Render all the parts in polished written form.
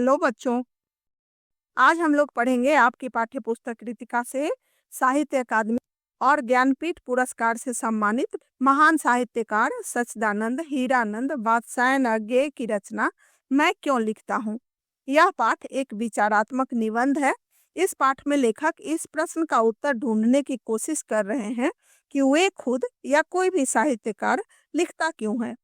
Hello बच्चों, आज हम लोग पढ़ेंगे आपकी पाठ्य पुस्तक कृतिका से साहित्य अकादमी और ज्ञानपीठ पुरस्कार से सम्मानित महान साहित्यकार सच्चिदानंद हीरानंद वात्स्यायन अज्ञेय की रचना मैं क्यों लिखता हूँ। यह पाठ एक विचारात्मक निबंध है। इस पाठ में लेखक इस प्रश्न का उत्तर ढूंढने की कोशिश कर रहे हैं कि वे खुद या कोई भी साहित्यकार लिखता क्यों है।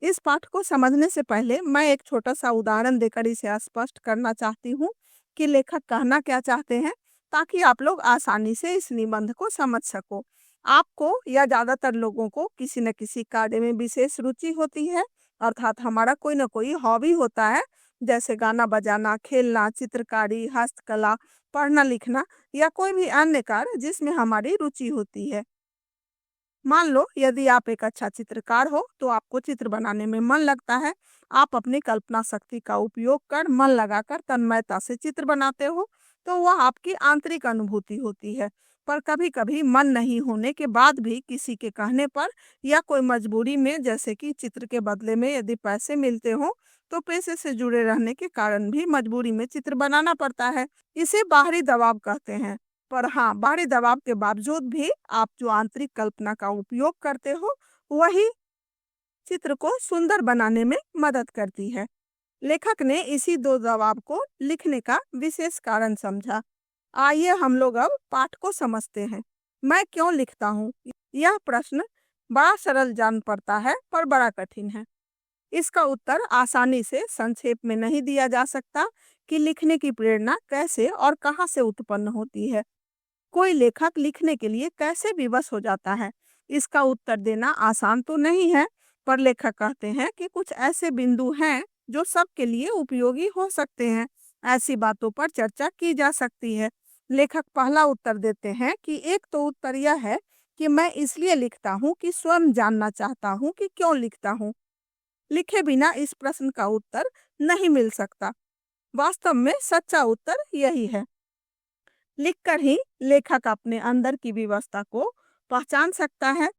इस पाठ को समझने से पहले मैं एक छोटा सा उदाहरण देकर इसे स्पष्ट करना चाहती हूँ कि लेखक कहना क्या चाहते हैं, ताकि आप लोग आसानी से इस निबंध को समझ सको। आपको या ज्यादातर लोगों को किसी न किसी कार्य में विशेष रुचि होती है, अर्थात हमारा कोई न कोई हॉबी होता है, जैसे गाना बजाना, खेलना, चित्रकारी, हस्तकला, पढ़ना लिखना या कोई भी अन्य कार्य जिसमें हमारी रुचि होती है। मान लो यदि आप एक अच्छा चित्रकार हो तो आपको चित्र बनाने में मन लगता है। आप अपनी कल्पना शक्ति का उपयोग कर मन लगाकर तन्मयता से चित्र बनाते हो, तो वह आपकी आंतरिक अनुभूति होती है। पर कभी कभी मन नहीं होने के बाद भी किसी के कहने पर या कोई मजबूरी में, जैसे कि चित्र के बदले में यदि पैसे मिलते हो, तो पैसे से जुड़े रहने के कारण भी मजबूरी में चित्र बनाना पड़ता है। इसे बाहरी दबाव कहते हैं। पर हाँ, बाहरी दबाव के बावजूद भी आप जो आंतरिक कल्पना का उपयोग करते हो, वही चित्र को सुंदर बनाने में मदद करती है। लेखक ने इसी दो दबाव को लिखने का विशेष कारण समझा। आइए हम लोग अब पाठ को समझते हैं। मैं क्यों लिखता हूँ? यह प्रश्न बड़ा सरल जान पड़ता है, पर बड़ा कठिन है। इसका उत्तर आसानी से संक्षेप में नहीं दिया जा सकता कि लिखने की प्रेरणा कैसे और कहाँ से उत्पन्न होती है। कोई लेखक लिखने के लिए कैसे विवश हो जाता है, इसका उत्तर देना आसान तो नहीं है। पर लेखक कहते हैं कि कुछ ऐसे बिंदु हैं जो सबके लिए उपयोगी हो सकते हैं। ऐसी बातों पर चर्चा की जा सकती है। लेखक पहला उत्तर देते हैं कि एक तो उत्तर यह है कि मैं इसलिए लिखता हूँ कि स्वयं जानना चाहता हूँ कि क्यों लिखता हूँ। लिखे बिना इस प्रश्न का उत्तर नहीं मिल सकता। वास्तव में सच्चा उत्तर यही है। लिखकर ही लेखक अपने अंदर की व्यवस्था को पहचान सकता है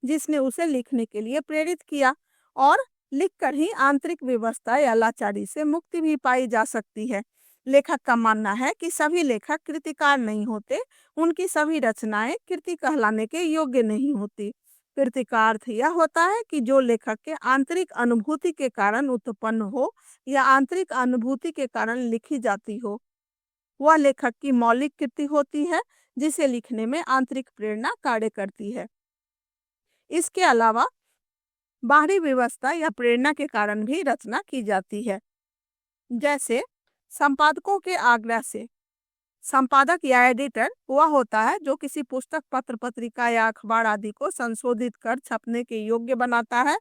जिसने उसे लिखने के लिए प्रेरित किया, और लिखकर ही आंतरिक व्यवस्था या लाचारी से मुक्ति भी पाई जा सकती है। लेखक का मानना है कि सभी लेखक कृतिकार नहीं होते, उनकी सभी रचनाएं कृति कहलाने के योग्य नहीं होती। कृति का अर्थ यह होता है कि जो लेखक के आंतरिक अनुभूति के कारण उत्पन्न हो या आंतरिक अनुभूति के कारण लिखी जाती हो, वह लेखक की मौलिक कृति होती है जिसे लिखने में आंतरिक प्रेरणा कार्य करती है। इसके अलावा बाहरी व्यवस्था या प्रेरणा के कारण भी रचना की जाती है, जैसे संपादकों के आग्रह से। संपादक या एडिटर वह होता है जो किसी पुस्तक, पत्र पत्रिका या अखबार आदि को संशोधित कर छपने के योग्य बनाता है।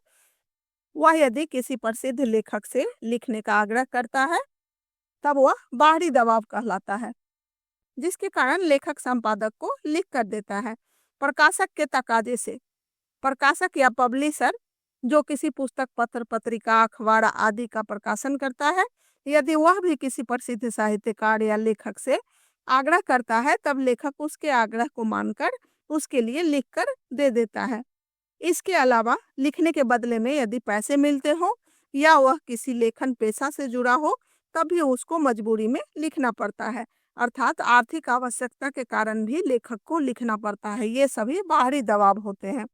वह यदि किसी प्रसिद्ध लेखक से लिखने का आग्रह करता है, तब वह बाहरी दबाव कहलाता है, जिसके कारण लेखक संपादक को लिख कर देता है। प्रकाशक के तकाजे से प्रकाशक या पब्लिशर जो किसी पुस्तक, पत्र पत्रिका, अखबार आदि का प्रकाशन करता है, यदि वह भी किसी प्रसिद्ध साहित्यकार या लेखक से आग्रह करता है, तब लेखक उसके आग्रह को मानकर उसके लिए लिख कर दे देता है। इसके अलावा लिखने के बदले में यदि पैसे मिलते हो या वह किसी लेखन पेशा से जुड़ा हो, तब भी उसको मजबूरी में लिखना पड़ता है, अर्थात आर्थिक आवश्यकता के कारण भी लेखक को लिखना पड़ता है। ये सभी बाहरी दबाव होते हैं।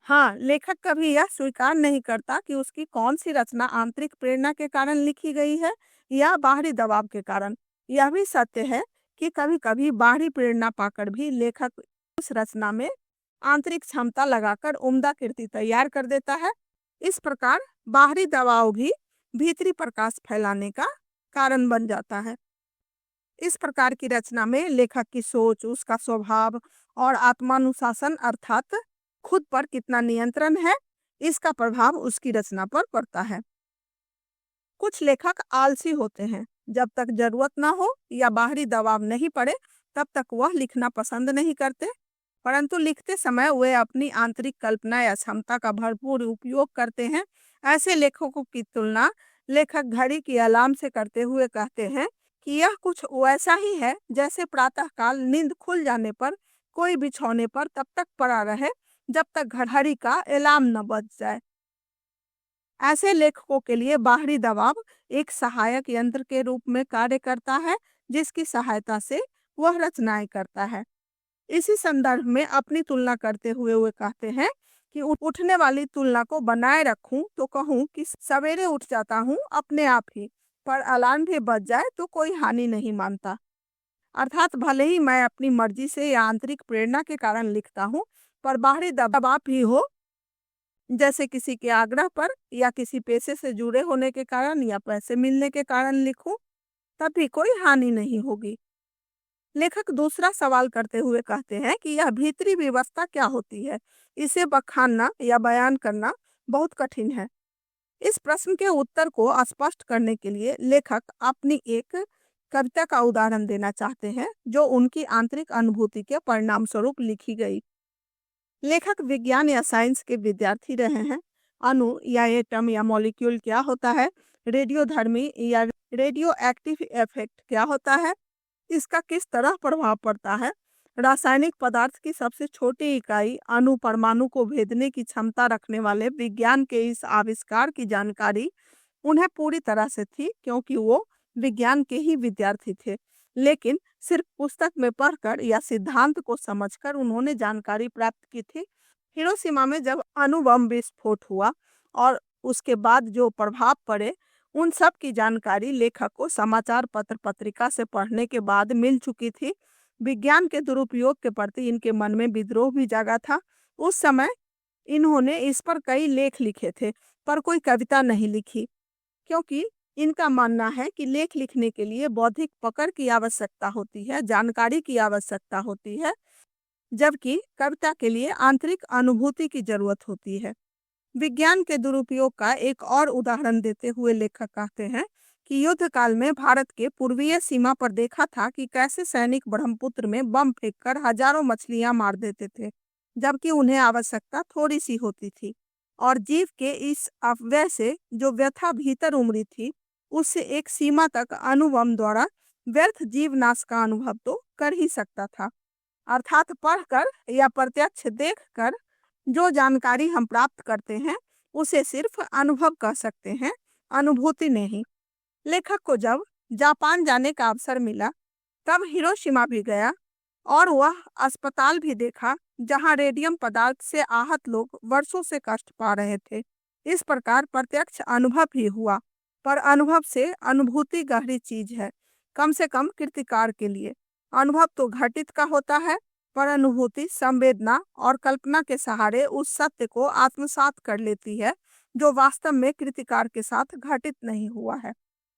हाँ, लेखक कभी यह स्वीकार नहीं करता कि उसकी कौन सी रचना आंतरिक प्रेरणा के कारण लिखी गई है या बाहरी दबाव के कारण। यह भी सत्य है कि कभी कभी बाहरी प्रेरणा पाकर भी लेखक उस रचना में आंतरिक क्षमता लगाकर उम्दा कृति तैयार कर देता है। इस प्रकार बाहरी दबाव भी भीतरी प्रकाश फैलाने का कारण बन जाता है। इस प्रकार की रचना में लेखक की सोच, उसका स्वभाव और आत्मानुशासन, अर्थात खुद पर कितना नियंत्रण है, इसका प्रभाव उसकी रचना पर पड़ता है। कुछ लेखक आलसी होते हैं। जब तक जरूरत ना हो या बाहरी दबाव नहीं पड़े, तब तक वह लिखना पसंद नहीं करते। परंतु लिखते समय वे अपनी आंतरिक कल्पना या क्षमता का भरपूर उपयोग करते हैं। ऐसे लेखकों की तुलना लेखक घड़ी की अलार्म से करते हुए कहते हैं कि यह कुछ वैसा ही है जैसे प्रातःकाल नींद खुल जाने पर कोई बिछौने पर तब तक पड़ा रहे जब तक घड़ी का अलार्म न बज जाए। ऐसे लेखकों के लिए बाहरी दबाव एक सहायक यंत्र के रूप में कार्य करता है, जिसकी सहायता से वह रचनाएं करता है। इसी संदर्भ में अपनी तुलना करते हुए वे कहते हैं कि उठने वाली तुलना को बनाए रखूं तो कहूं कि सवेरे उठ जाता हूं अपने आप ही, पर अलार्म भी बज जाए तो कोई हानि नहीं मानता। अर्थात भले ही मैं अपनी मर्जी से या आंतरिक प्रेरणा के कारण लिखता हूँ, पर बाहरी दबाव भी हो, जैसे किसी के आग्रह पर या किसी पेशे से जुड़े होने के कारण या पैसे मिलने के कारण लिखूं, तब भी कोई हानि नहीं होगी। लेखक दूसरा सवाल करते हुए कहते हैं कि यह भीतरी व्यवस्था क्या होती है, इसे बखानना या बयान करना बहुत कठिन है। इस प्रश्न के उत्तर को स्पष्ट करने के लिए लेखक अपनी एक कविता का उदाहरण देना चाहते हैं, जो उनकी आंतरिक अनुभूति के परिणाम स्वरूप लिखी गई। लेखक विज्ञान या साइंस के विद्यार्थी रहे हैं। अणु या एटम या मॉलिक्यूल क्या होता है, रेडियोधर्मी या रेडियो एक्टिव इफेक्ट क्या होता है, इसका किस तरह प्रभाव पड़ता है, रासायनिक पदार्थ की सबसे छोटी इकाई अणु परमाणु को भेदने की क्षमता रखने वाले विज्ञान के इस आविष्कार की जानकारी उन्हें पूरी तरह से थी, क्योंकि वो विज्ञान के ही विद्यार्थी थे। लेकिन सिर्फ पुस्तक में पढ़कर या सिद्धांत को समझकर उन्होंने जानकारी प्राप्त की थी। हिरोशिमा में जब अणु बम विस्फोट हुआ और उसके बाद जो प्रभाव पड़े, उन सब की जानकारी लेखक को समाचार पत्र पत्रिका से पढ़ने के बाद मिल चुकी थी। विज्ञान के दुरुपयोग के प्रति इनके मन में विद्रोह भी जागा था। उस समय इन्होंने इस पर कई लेख लिखे थे, पर कोई कविता नहीं लिखी, क्योंकि इनका मानना है कि लेख लिखने के लिए बौद्धिक पकड़ की आवश्यकता होती है, जानकारी की आवश्यकता होती है, जबकि कविता के लिए आंतरिक अनुभूति की जरूरत होती है। विज्ञान के दुरुपयोग का एक और उदाहरण देते हुए लेखक कहते हैं कि युद्ध काल में भारत के पूर्वीय सीमा पर देखा था कि कैसे सैनिक ब्रह्मपुत्र में बम फेंककर हजारों मछलियां मार देते थे, जबकि उन्हें आवश्यकता थोड़ी सी होती थी। और जीव के इस अपव्यय से जो व्यथा भीतर उमड़ी थी, उससे एक सीमा तक अणुबम द्वारा व्यर्थ जीवनाश का अनुभव तो कर ही सकता था। अर्थात पढ़कर या प्रत्यक्ष देखकर जो जानकारी हम प्राप्त करते हैं, उसे सिर्फ अनुभव कह सकते हैं, अनुभूति नहीं। लेखक को जब जापान जाने का अवसर मिला, तब हिरोशिमा भी गया और वह अस्पताल भी देखा जहां रेडियम पदार्थ से आहत लोग वर्षों से कष्ट पा रहे थे। इस प्रकार प्रत्यक्ष अनुभव भी हुआ, पर अनुभव से अनुभूति गहरी चीज है, कम से कम कृतिकार के लिए। अनुभव तो घटित का होता है, पर अनुभूति संवेदना और कल्पना के सहारे उस सत्य को आत्मसात कर लेती है जो वास्तव में कृतिकार के साथ घटित नहीं हुआ है।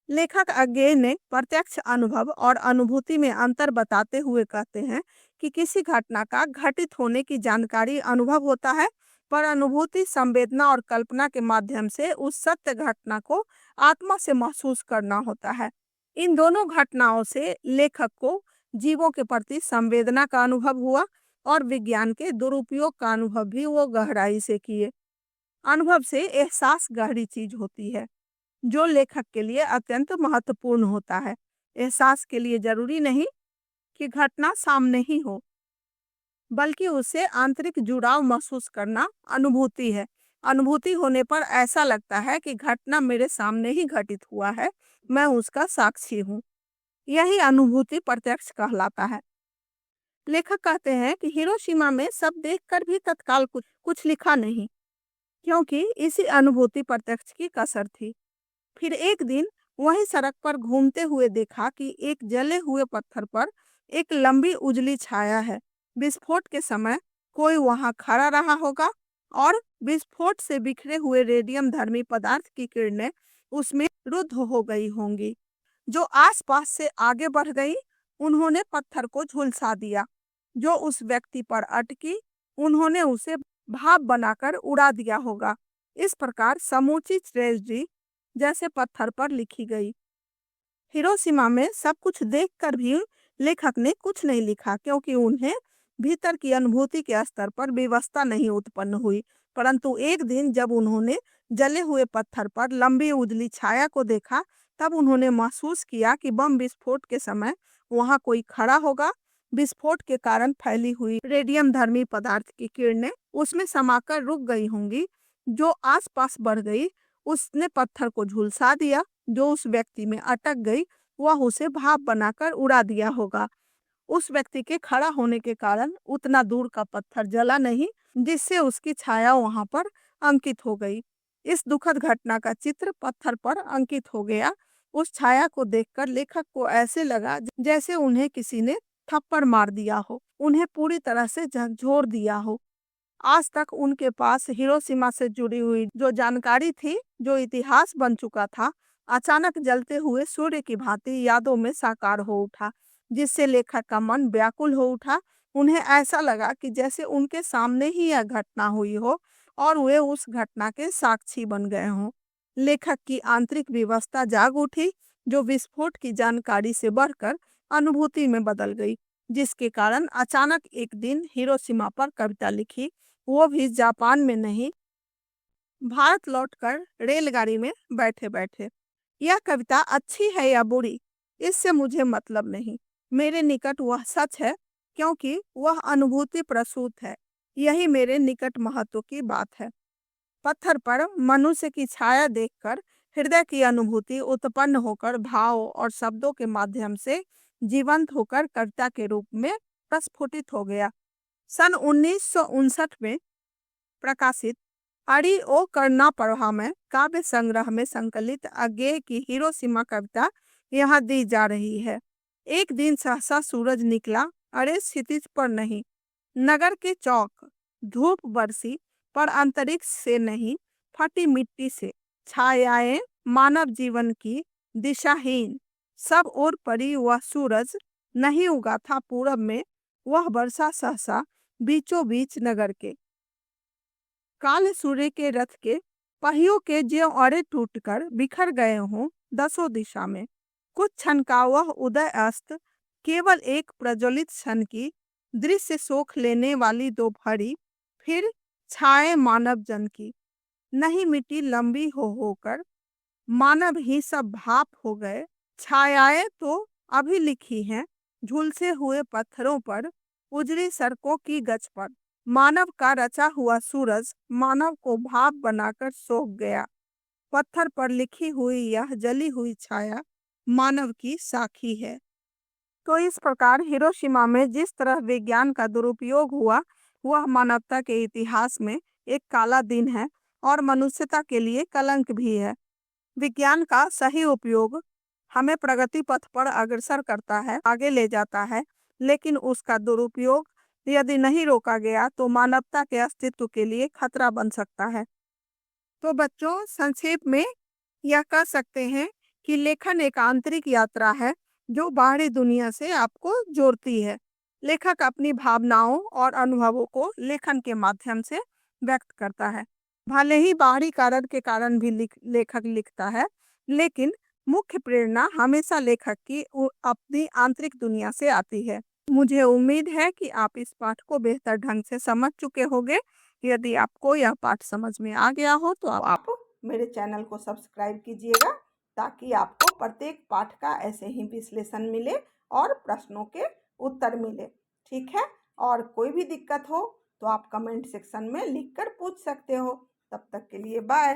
लेखक अज्ञे ने प्रत्यक्ष अनुभव और अनुभूति में अंतर बताते हुए कहते हैं कि किसी घटना का घटित होने की जानकारी अनुभव होता है, पर अनुभूति संवेदना और कल्पना के माध्यम से उस सत्य घटना को आत्मा से महसूस करना होता है। इन दोनों घटनाओं से लेखक को जीवों के प्रति संवेदना का अनुभव हुआ और विज्ञान के दुरुपयोग का अनुभव भी वो गहराई से किए। अनुभव से एहसास गहरी चीज होती है, जो लेखक के लिए अत्यंत महत्वपूर्ण होता है। एहसास के लिए जरूरी नहीं कि घटना सामने ही हो, बल्कि उससे आंतरिक जुड़ाव महसूस करना अनुभूति है। अनुभूति होने पर ऐसा लगता है कि घटना मेरे सामने ही घटित हुआ है, मैं उसका साक्षी हूँ। यही अनुभूति प्रत्यक्ष कहलाता है। लेखक कहते हैं कि हिरोशिमा में सब देखकर भी तत्काल कुछ लिखा नहीं, क्योंकि इसी अनुभूति प्रत्यक्ष की कसर थी। फिर एक दिन वही सड़क पर घूमते हुए देखा कि एक जले हुए पत्थर पर एक लंबी उजली छाया है। विस्फोट के समय कोई वहां खड़ा रहा होगा और विस्फोट से बिखरे हुए रेडियम धर्मी पदार्थ की किरणें उसमें रुद्ध हो गई होंगी। जो आसपास से आगे बढ़ गई, उन्होंने पत्थर को झुलसा दिया। जो उस व्यक्ति पर अटकी, उन्होंने उसे भाप बनाकर उड़ा दिया होगा। इस प्रकार समूची ट्रेजेडी जैसे पत्थर पर लिखी गई। हिरोशिमा में सब कुछ देखकर भी लेखक ने कुछ नहीं लिखा, क्योंकि उन्हें भीतर की अनुभूति के स्तर पर विवशता नहीं उत्पन्न हुई। परंतु एक दिन जब उन्होंने जले हुए पत्थर पर लंबी उजली छाया को देखा, तब उन्होंने महसूस किया कि बम विस्फोट के समय वहां कोई खड़ा होगा। विस्फोट के कारण फैली हुई रेडियम धर्मी पदार्थ की किरणें उसमें समाकर रुक गई होंगी। जो आसपास बढ़ गई, उसने पत्थर को झुलसा दिया। जो उस व्यक्ति में अटक गई वह उसे भाप बनाकर उड़ा दिया होगा। उस व्यक्ति के खड़ा होने के कारण उतना दूर का पत्थर जला नहीं, जिससे उसकी छाया वहां पर अंकित हो गई। इस दुखद घटना का चित्र पत्थर पर अंकित हो गया। उस छाया को देखकर लेखक को ऐसे लगा जैसे उन्हें किसी ने थप्पड़ मार दिया हो, उन्हें पूरी तरह से झकझोर दिया हो। आज तक उनके पास हिरोशिमा से जुड़ी हुई जो जानकारी थी, जो इतिहास बन चुका था, अचानक जलते हुए सूर्य की भांति यादों में साकार हो उठा, जिससे लेखक का मन व्याकुल हो उठा। उन्हें ऐसा लगा कि जैसे उनके सामने ही यह घटना हुई हो और वे उस घटना के साक्षी बन गए हों। लेखक की आंतरिक व्यवस्था जाग उठी, जो विस्फोट की जानकारी से बढ़कर अनुभूति में बदल गई, जिसके कारण अचानक एक दिन हिरोशिमा पर कविता लिखी, वो भी जापान में नहीं, भारत लौटकर रेलगाड़ी में बैठे बैठे। यह कविता अच्छी है या बुरी, इससे मुझे मतलब नहीं। मेरे निकट वह सच है, क्योंकि वह अनुभूति प्रसूत है। यही मेरे निकट महत्व की बात है। पत्थर पर मनुष्य की छाया देखकर हृदय की अनुभूति उत्पन्न होकर भाव और शब्दों के माध्यम से जीवंत होकर कविता के रूप में प्रस्फुटित हो गया। सन 1959 में प्रकाशित अरि ओ करना पढ़ा में काव्य संग्रह में संकलित अज्ञेय की हिरोशिमा कविता यहाँ दी जा रही है। एक दिन सहसा सूरज निकला, अरे क्षितिज पर नहीं, नगर के चौक धूप बरसी, पर अंतरिक्ष से नहीं, फटी मिट्टी से छायाएं मानव जीवन की दिशाहीन। सब ओर पड़ी वह सूरज, नहीं उगा था पूरब में, वह बरसा सहसा बीचों बीच नगर के। काल सूर्य के रथ के पहियों के ज्यों अरे टूटकर बिखर गए हों दसों दिशा में। कुछ क्षण का वह उदय अस्त, केवल एक प्रज्वलित क्षण की दृश्य सोख लेने वाली दोपहरी, फिर छाए मानव जन की। नहीं मिट्टी लंबी हो होकर मानव ही सब भाप हो गए। छायाएं तो अभी लिखी हैं झुलसे हुए पत्थरों पर, उजड़ी सड़कों की गज पर। मानव का रचा हुआ सूरज मानव को भाप बनाकर सोख गया। पत्थर पर लिखी हुई यह जली हुई छाया मानव की साखी है। तो इस प्रकार हिरोशिमा में जिस तरह विज्ञान का दुरुपयोग हुआ, वह मानवता के इतिहास में एक काला दिन है और मनुष्यता के लिए कलंक भी है। विज्ञान का सही उपयोग हमें प्रगति पथ पर अग्रसर करता है, आगे ले जाता है, लेकिन उसका दुरुपयोग यदि नहीं रोका गया तो मानवता के अस्तित्व के लिए खतरा बन सकता है। तो बच्चों, संक्षेप में यह कह सकते हैं कि लेखन एक आंतरिक यात्रा है जो बाहरी दुनिया से आपको जोड़ती है। लेखक अपनी भावनाओं और अनुभवों को लेखन के माध्यम से व्यक्त करता है। भले ही बाहरी कारण के कारण भी लेखक लिखता है, लेकिन मुख्य प्रेरणा हमेशा लेखक की अपनी आंतरिक दुनिया से आती है। मुझे उम्मीद है कि आप इस पाठ को बेहतर ढंग से समझ चुके होंगे। यदि आपको यह पाठ समझ में आ गया हो तो आप मेरे चैनल को सब्सक्राइब कीजिएगा, ताकि आपको प्रत्येक पाठ का ऐसे ही विश्लेषण मिले और प्रश्नों के उत्तर मिले। ठीक है, और कोई भी दिक्कत हो तो आप कमेंट सेक्शन में लिखकर पूछ सकते हो। तब तक के लिए बाय।